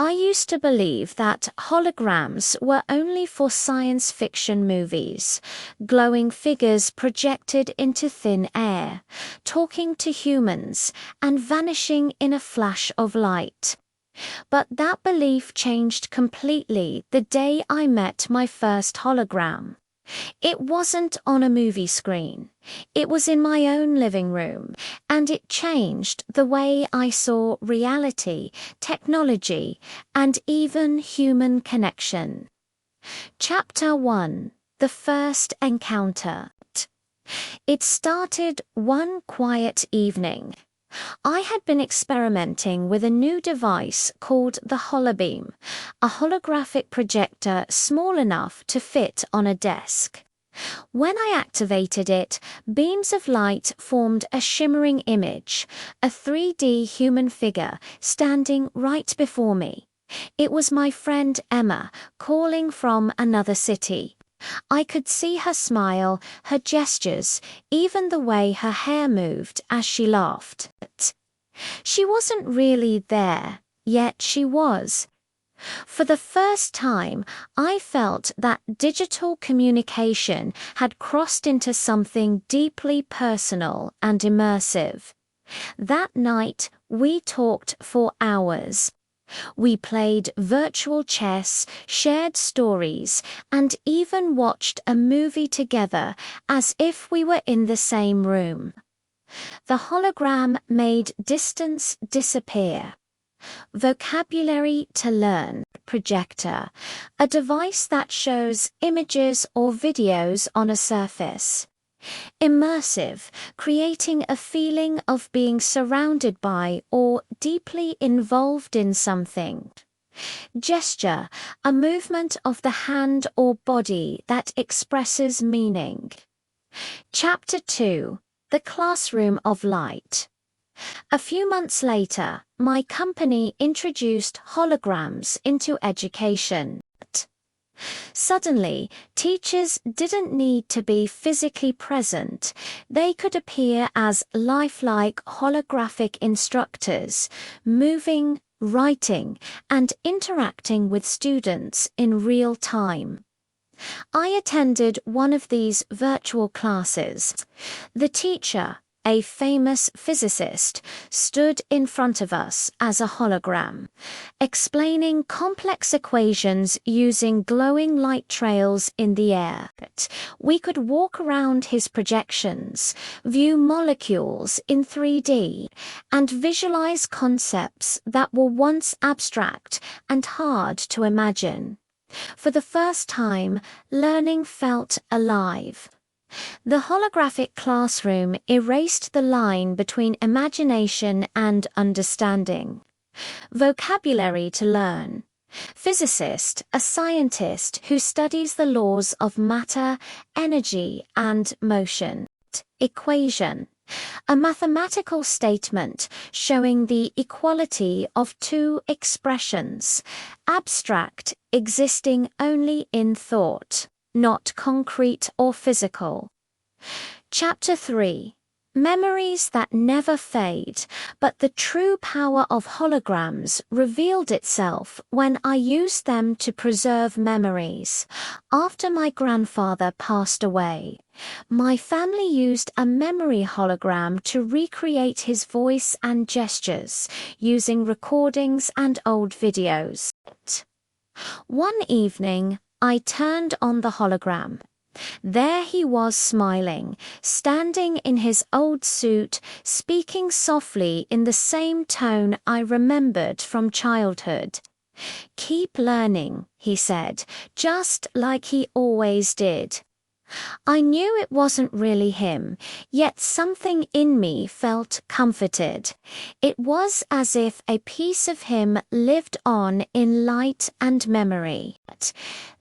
I used to believe that holograms were only for science fiction movies, glowing figures projected into thin air, talking to humans, and vanishing in a flash of light. But that belief changed completely the day I met my first hologram. It wasn't on a movie screen. It was in my own living room, and it changed the way I saw reality, technology, and even human connection. Chapter 1: The First Encounter. It started one quiet evening. I had been experimenting with a new device called the Holobeam, a holographic projector small enough to fit on a desk. When I activated it, beams of light formed a shimmering image, a 3D human figure standing right before me. It was my friend Emma, calling from another city. I could see her smile, her gestures, even the way her hair moved as she laughed. She wasn't really there, yet she was. For the first time, I felt that digital communication had crossed into something deeply personal and immersive. That night, we talked for hours. We played virtual chess, shared stories, and even watched a movie together as if we were in the same room. The hologram made distance disappear. Vocabulary to Learn projector, a device that shows images or videos on a surface. Immersive, creating a feeling of being surrounded by or deeply involved in something. Gesture, a movement of the hand or body that expresses meaning. Chapter 2: The Classroom of Light. A few months later, my company introduced holograms into education. Suddenly, teachers didn't need to be physically present. They could appear as lifelike holographic instructors, moving, writing, and interacting with students in real time. I attended one of these virtual classes. The teacher, a famous physicist, stood in front of us as a hologram, explaining complex equations using glowing light trails in the air. We could walk around his projections, view molecules in 3D, and visualize concepts that were once abstract and hard to imagine. For the first time, learning felt alive. The holographic classroom erased the line between imagination and understanding. Vocabulary to Learn. Physicist, a scientist who studies the laws of matter, energy, and motion. Equation. A mathematical statement showing the equality of two expressions, abstract, existing only in thought, not concrete or physical. Chapter 3: Memories that Never Fade. But the true power of holograms revealed itself when I used them to preserve memories. After my grandfather passed away, my family used a memory hologram to recreate his voice and gestures, using recordings and old videos. One evening, I turned on the hologram. There he was smiling, standing in his old suit, speaking softly in the same tone I remembered from childhood. "Keep learning," he said, just like he always did. I knew it wasn't really him, yet something in me felt comforted. It was as if a piece of him lived on in light and memory.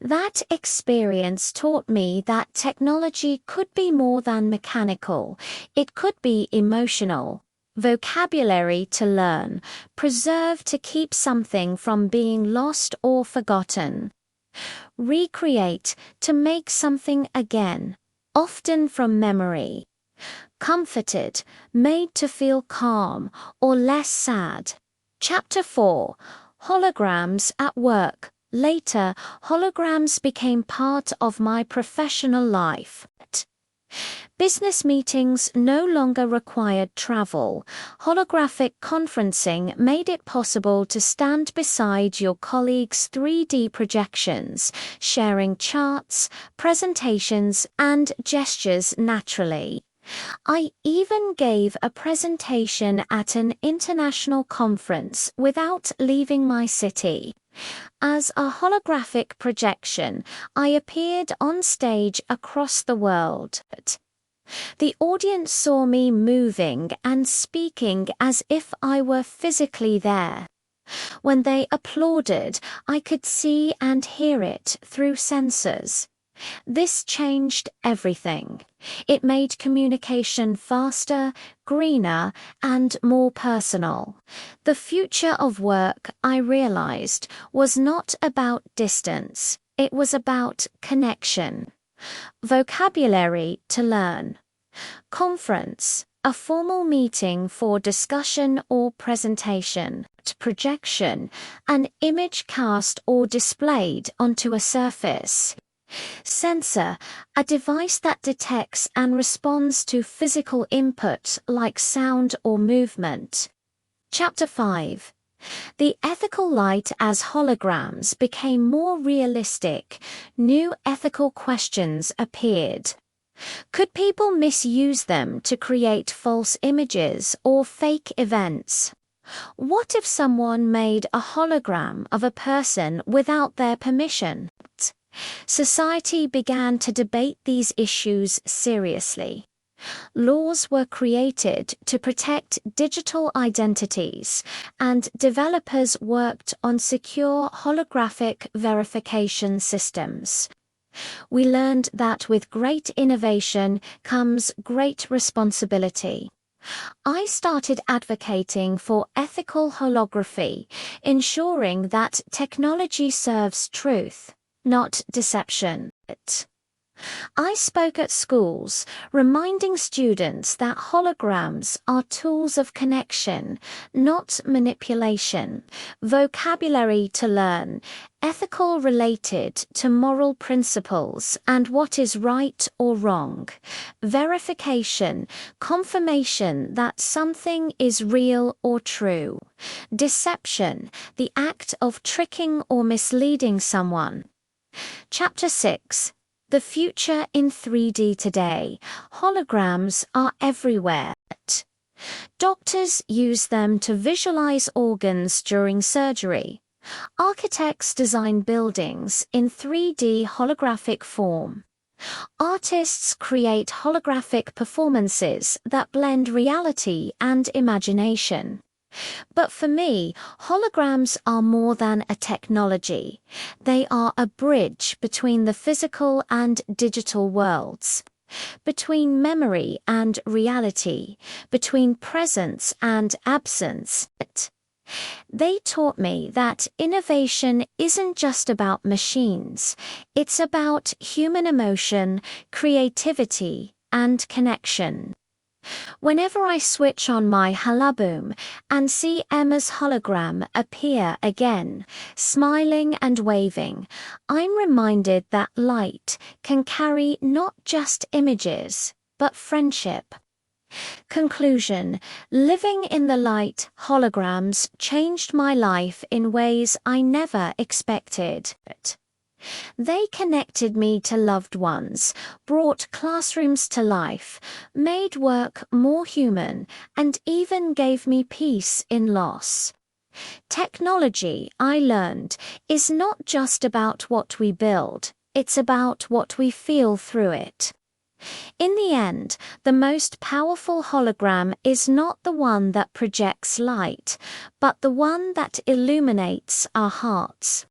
That experience taught me that technology could be more than mechanical. It could be emotional. Vocabulary to Learn, preserve to keep something from being lost or forgotten. Recreate, to make something again, often from memory. Comforted, made to feel calm or less sad. Chapter 4: Holograms at work. Later, holograms became part of my professional life. Business meetings no longer required travel. Holographic conferencing made it possible to stand beside your colleagues' 3D projections, sharing charts, presentations, and gestures naturally. I even gave a presentation at an international conference without leaving my city. As a holographic projection, I appeared on stage across the world. The audience saw me moving and speaking as if I were physically there. When they applauded, I could see and hear it through sensors. This changed everything. It made communication faster, greener, and more personal. The future of work, I realized, was not about distance. It was about connection. Vocabulary to learn. Conference, a formal meeting for discussion or presentation. Projection, an image cast or displayed onto a surface. Sensor, a device that detects and responds to physical input like sound or movement. Chapter 5. The ethical light as holograms became more realistic. New ethical questions appeared. Could people misuse them to create false images or fake events? What if someone made a hologram of a person without their permission? Society began to debate these issues seriously. Laws were created to protect digital identities, and developers worked on secure holographic verification systems. We learned that with great innovation comes great responsibility. I started advocating for ethical holography, ensuring that technology serves truth, not deception. I spoke at schools, reminding students that holograms are tools of connection, not manipulation. Vocabulary to learn, ethical related to moral principles and what is right or wrong. Verification, confirmation that something is real or true. Deception, the act of tricking or misleading someone. Chapter 6. The future in 3D today. Holograms are everywhere. Doctors use them to visualize organs during surgery. Architects design buildings in 3D holographic form. Artists create holographic performances that blend reality and imagination. But for me, holograms are more than a technology. They are a bridge between the physical and digital worlds, between memory and reality, between presence and absence. They taught me that innovation isn't just about machines, it's about human emotion, creativity, and connection. Whenever I switch on my halaboom and see Emma's hologram appear again, smiling and waving, I'm reminded that light can carry not just images, but friendship. Conclusion: living in the light, holograms changed my life in ways I never expected. They connected me to loved ones, brought classrooms to life, made work more human, and even gave me peace in loss. Technology, I learned, is not just about what we build, it's about what we feel through it. In the end, the most powerful hologram is not the one that projects light, but the one that illuminates our hearts.